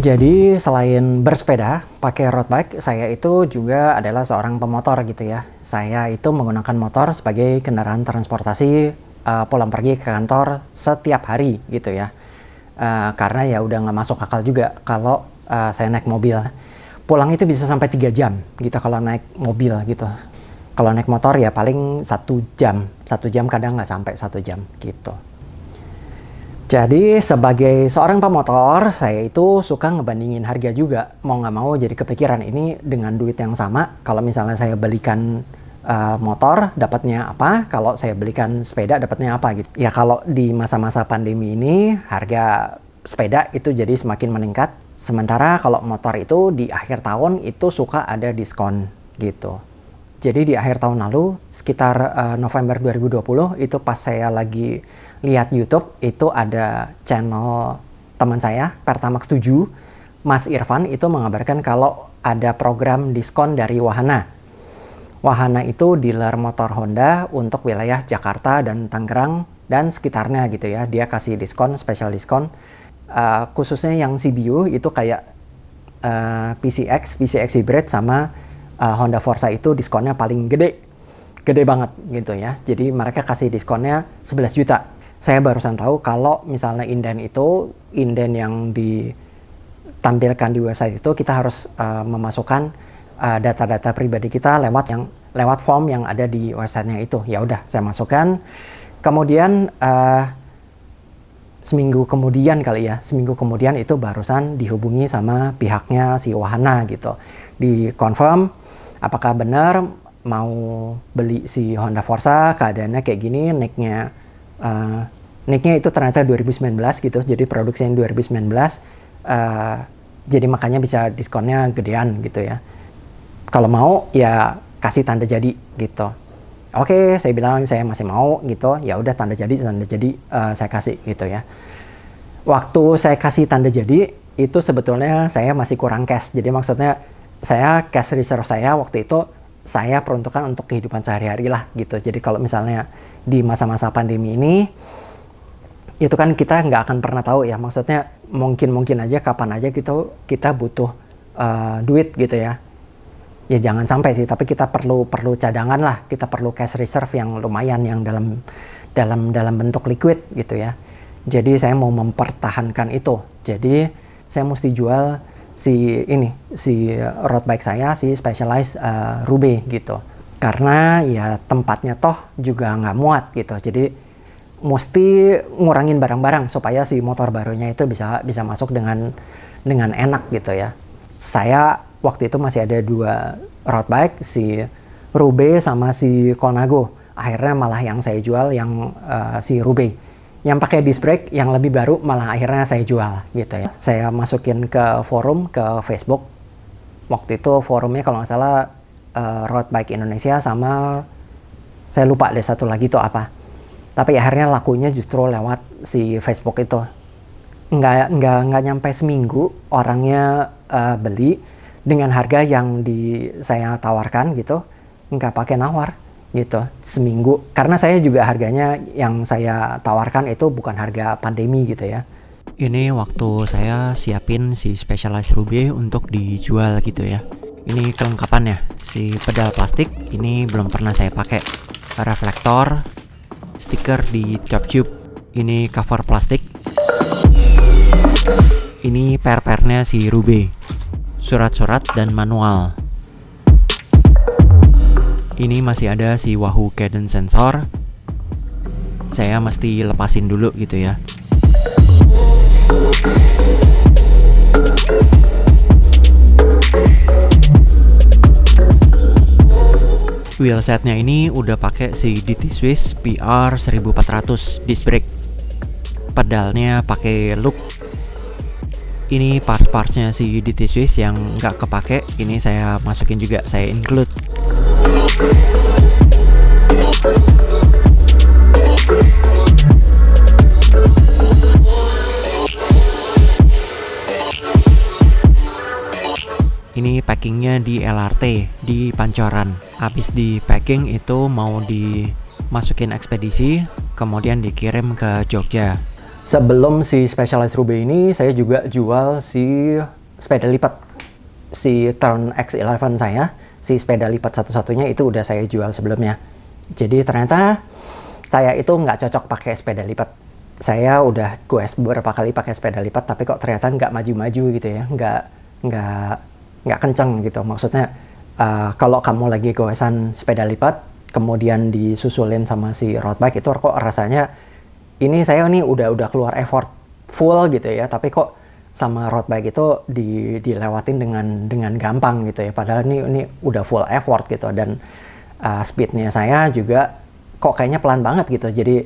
Jadi selain bersepeda pakai road bike, saya itu juga adalah seorang pemotor gitu ya. Saya itu menggunakan motor sebagai kendaraan transportasi pulang pergi ke kantor setiap hari gitu ya. Karena ya udah nggak masuk akal juga kalau saya naik mobil. Pulang itu bisa sampai 3 jam gitu kalau naik mobil gitu. Kalau naik motor ya paling 1 jam. 1 jam kadang nggak sampai 1 jam gitu. Jadi sebagai seorang pemotor, saya itu suka ngebandingin harga juga. Mau nggak mau jadi kepikiran ini dengan duit yang sama. Kalau misalnya saya belikan motor, dapatnya apa? Kalau saya belikan sepeda, dapatnya apa gitu. Ya kalau di masa-masa pandemi ini, harga sepeda itu jadi semakin meningkat. Sementara kalau motor itu di akhir tahun itu suka ada diskon gitu. Jadi di akhir tahun lalu, sekitar November 2020, itu pas saya lagi lihat YouTube, itu ada channel teman saya, Pertamax 7, Mas Irfan, itu mengabarkan kalau ada program diskon dari Wahana. Wahana itu dealer motor Honda untuk wilayah Jakarta dan Tangerang dan sekitarnya gitu ya. Dia kasih diskon, special diskon. Khususnya yang CBU itu kayak PCX Hybrid sama Honda Forza itu diskonnya paling gede banget gitu ya. Jadi mereka kasih diskonnya 11 juta. Saya barusan tahu kalau misalnya inden yang ditampilkan di website itu kita harus memasukkan data-data pribadi kita lewat form yang ada di websitenya itu. Ya udah, saya masukkan. Kemudian seminggu kemudian itu barusan dihubungi sama pihaknya si Wahana gitu. Di-confirm apakah benar mau beli si Honda Forza, keadaannya kayak gini, nicknya itu ternyata 2019 gitu, jadi produksinya 2019, jadi makanya bisa diskonnya gedean gitu ya. Kalau mau ya kasih tanda jadi gitu. Oke, saya bilang saya masih mau gitu, ya udah tanda jadi saya kasih gitu ya. Waktu saya kasih tanda jadi itu sebetulnya saya masih kurang cash, jadi maksudnya cash reserve saya waktu itu saya peruntukkan untuk kehidupan sehari-hari lah gitu. Jadi kalau misalnya di masa-masa pandemi ini, itu kan kita nggak akan pernah tahu ya. Maksudnya mungkin aja kapan aja kita butuh duit gitu ya. Ya jangan sampai sih, tapi kita perlu cadangan lah. Kita perlu cash reserve yang lumayan, yang dalam bentuk liquid gitu ya. Jadi saya mau mempertahankan itu. Jadi saya mesti jual si road bike saya, si Specialized Roubaix gitu. Karena ya tempatnya toh juga nggak muat gitu. Jadi mesti ngurangin barang-barang supaya si motor barunya itu bisa masuk dengan enak gitu ya. Saya waktu itu masih ada 2 road bike, si Roubaix sama si Colnago. Akhirnya malah yang saya jual yang si Roubaix. Yang pakai disc brake yang lebih baru malah akhirnya saya jual gitu ya. Saya masukin ke forum, ke Facebook. Waktu itu forumnya kalau nggak salah Road Bike Indonesia sama saya lupa deh satu lagi tuh apa. Tapi akhirnya lakunya justru lewat si Facebook itu. Nggak nyampe seminggu orangnya beli dengan harga yang saya tawarkan gitu. Nggak pakai nawar gitu, seminggu. Karena saya juga harganya yang saya tawarkan itu bukan harga pandemi gitu ya. Ini waktu saya siapin si Specialized Roubaix untuk dijual gitu ya. Ini kelengkapannya, si pedal plastik ini belum pernah saya pakai. Reflektor, stiker di top tube, ini cover plastik. Ini per-pernya si Roubaix, surat-surat dan manual. Ini masih ada si Wahoo cadence sensor. Saya mesti lepasin dulu gitu ya. Wheelsetnya ini udah pakai si DT Swiss PR 1400 disc brake. Pedalnya pakai loop. Ini parts-partsnya si DT Swiss yang nggak kepake, ini saya masukin juga, saya include. Ini packingnya di LRT di Pancoran. Habis di packing itu mau dimasukin ekspedisi, kemudian dikirim ke Jogja. Sebelum si Specialized Ruby ini, saya juga jual si sepeda lipat. Si Turn X11 saya, si sepeda lipat satu-satunya itu udah saya jual sebelumnya. Jadi ternyata saya itu nggak cocok pakai sepeda lipat. Saya udah goes beberapa kali pakai sepeda lipat, tapi kok ternyata nggak maju-maju gitu ya, nggak kenceng gitu. Maksudnya kalau kamu lagi goesan sepeda lipat, kemudian disusulin sama si road bike itu kok rasanya ini saya nih udah keluar effort full gitu ya, tapi kok sama road bike itu dilewatin dengan gampang gitu ya. Padahal ini udah full effort gitu, dan speednya saya juga kok kayaknya pelan banget gitu. Jadi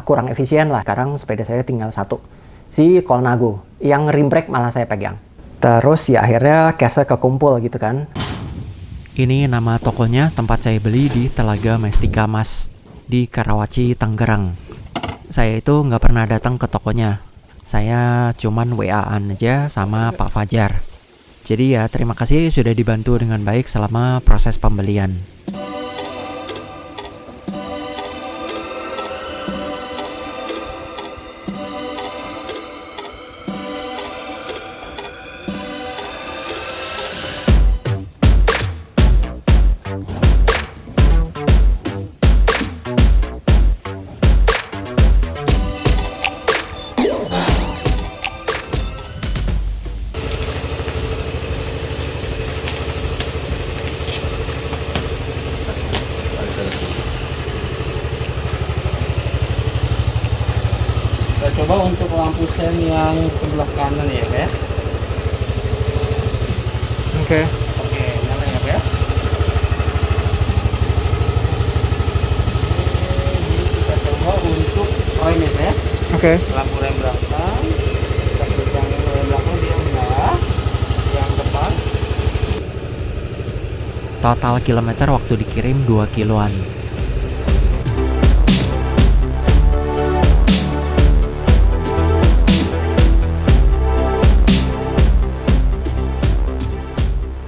kurang efisien lah. Sekarang sepeda saya tinggal satu, si Colnago, yang rim brake malah saya pegang. Terus ya akhirnya cashnya kekumpul gitu kan. Ini nama tokonya, tempat saya beli di Telaga Mestika Mas di Karawaci, Tangerang. Saya itu nggak pernah datang ke tokonya. Saya cuman WA-an aja sama Pak Fajar. Jadi ya terima kasih sudah dibantu dengan baik selama proses pembelian. Kita coba untuk lampu sen yang sebelah kanan ya, Pak. Oke. Oke, nyala ya, Pak. Jadi kita coba untuk rem ya, Pak. Oke. Lampu rem belakang. Kita pegang rem belakang dia menyala. Yang depan. Total kilometer waktu dikirim 2 kiloan.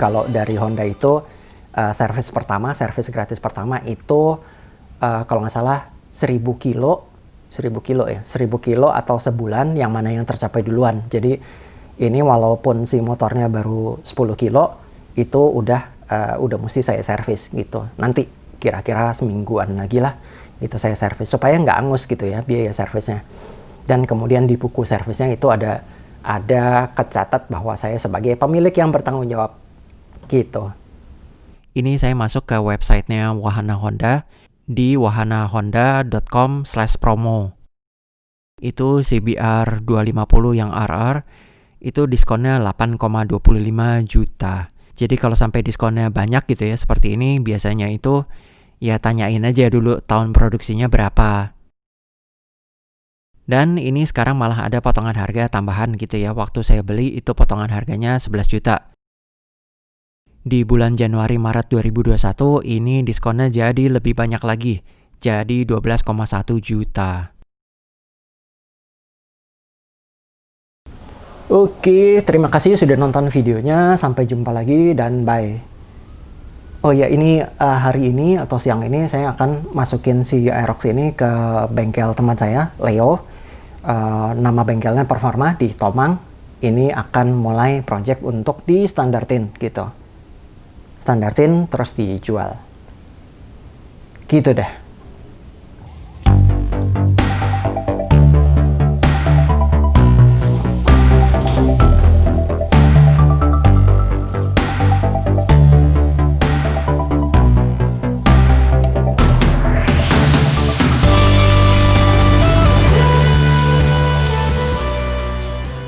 Kalau dari Honda itu servis gratis pertama itu kalau nggak salah 1000 kilo ya, 1000 kilo atau sebulan, yang mana yang tercapai duluan. Jadi ini walaupun si motornya baru 10 kilo itu udah mesti saya servis gitu. Nanti kira-kira semingguan lagi lah itu saya servis supaya nggak angus gitu ya biaya servisnya. Dan kemudian di buku servisnya itu ada kecatat bahwa saya sebagai pemilik yang bertanggung jawab gitu. Ini saya masuk ke websitenya Wahana Honda di wahanahonda.com/promo. Itu CBR 250 yang RR itu diskonnya 8,25 juta. Jadi kalau sampai diskonnya banyak gitu ya seperti ini, biasanya itu ya tanyain aja dulu tahun produksinya berapa. Dan ini sekarang malah ada potongan harga tambahan gitu ya. Waktu saya beli itu potongan harganya 11 juta. Di bulan Januari-Maret 2021 ini diskonnya jadi lebih banyak lagi, jadi 12,1 juta. Oke, terima kasih sudah nonton videonya. Sampai jumpa lagi dan bye. Oh ya, ini hari ini atau siang ini saya akan masukin si Aerox ini ke bengkel teman saya, Leo. Nama bengkelnya Performa di Tomang. Ini akan mulai project untuk di standartin gitu. Standartin terus dijual. Gitu deh.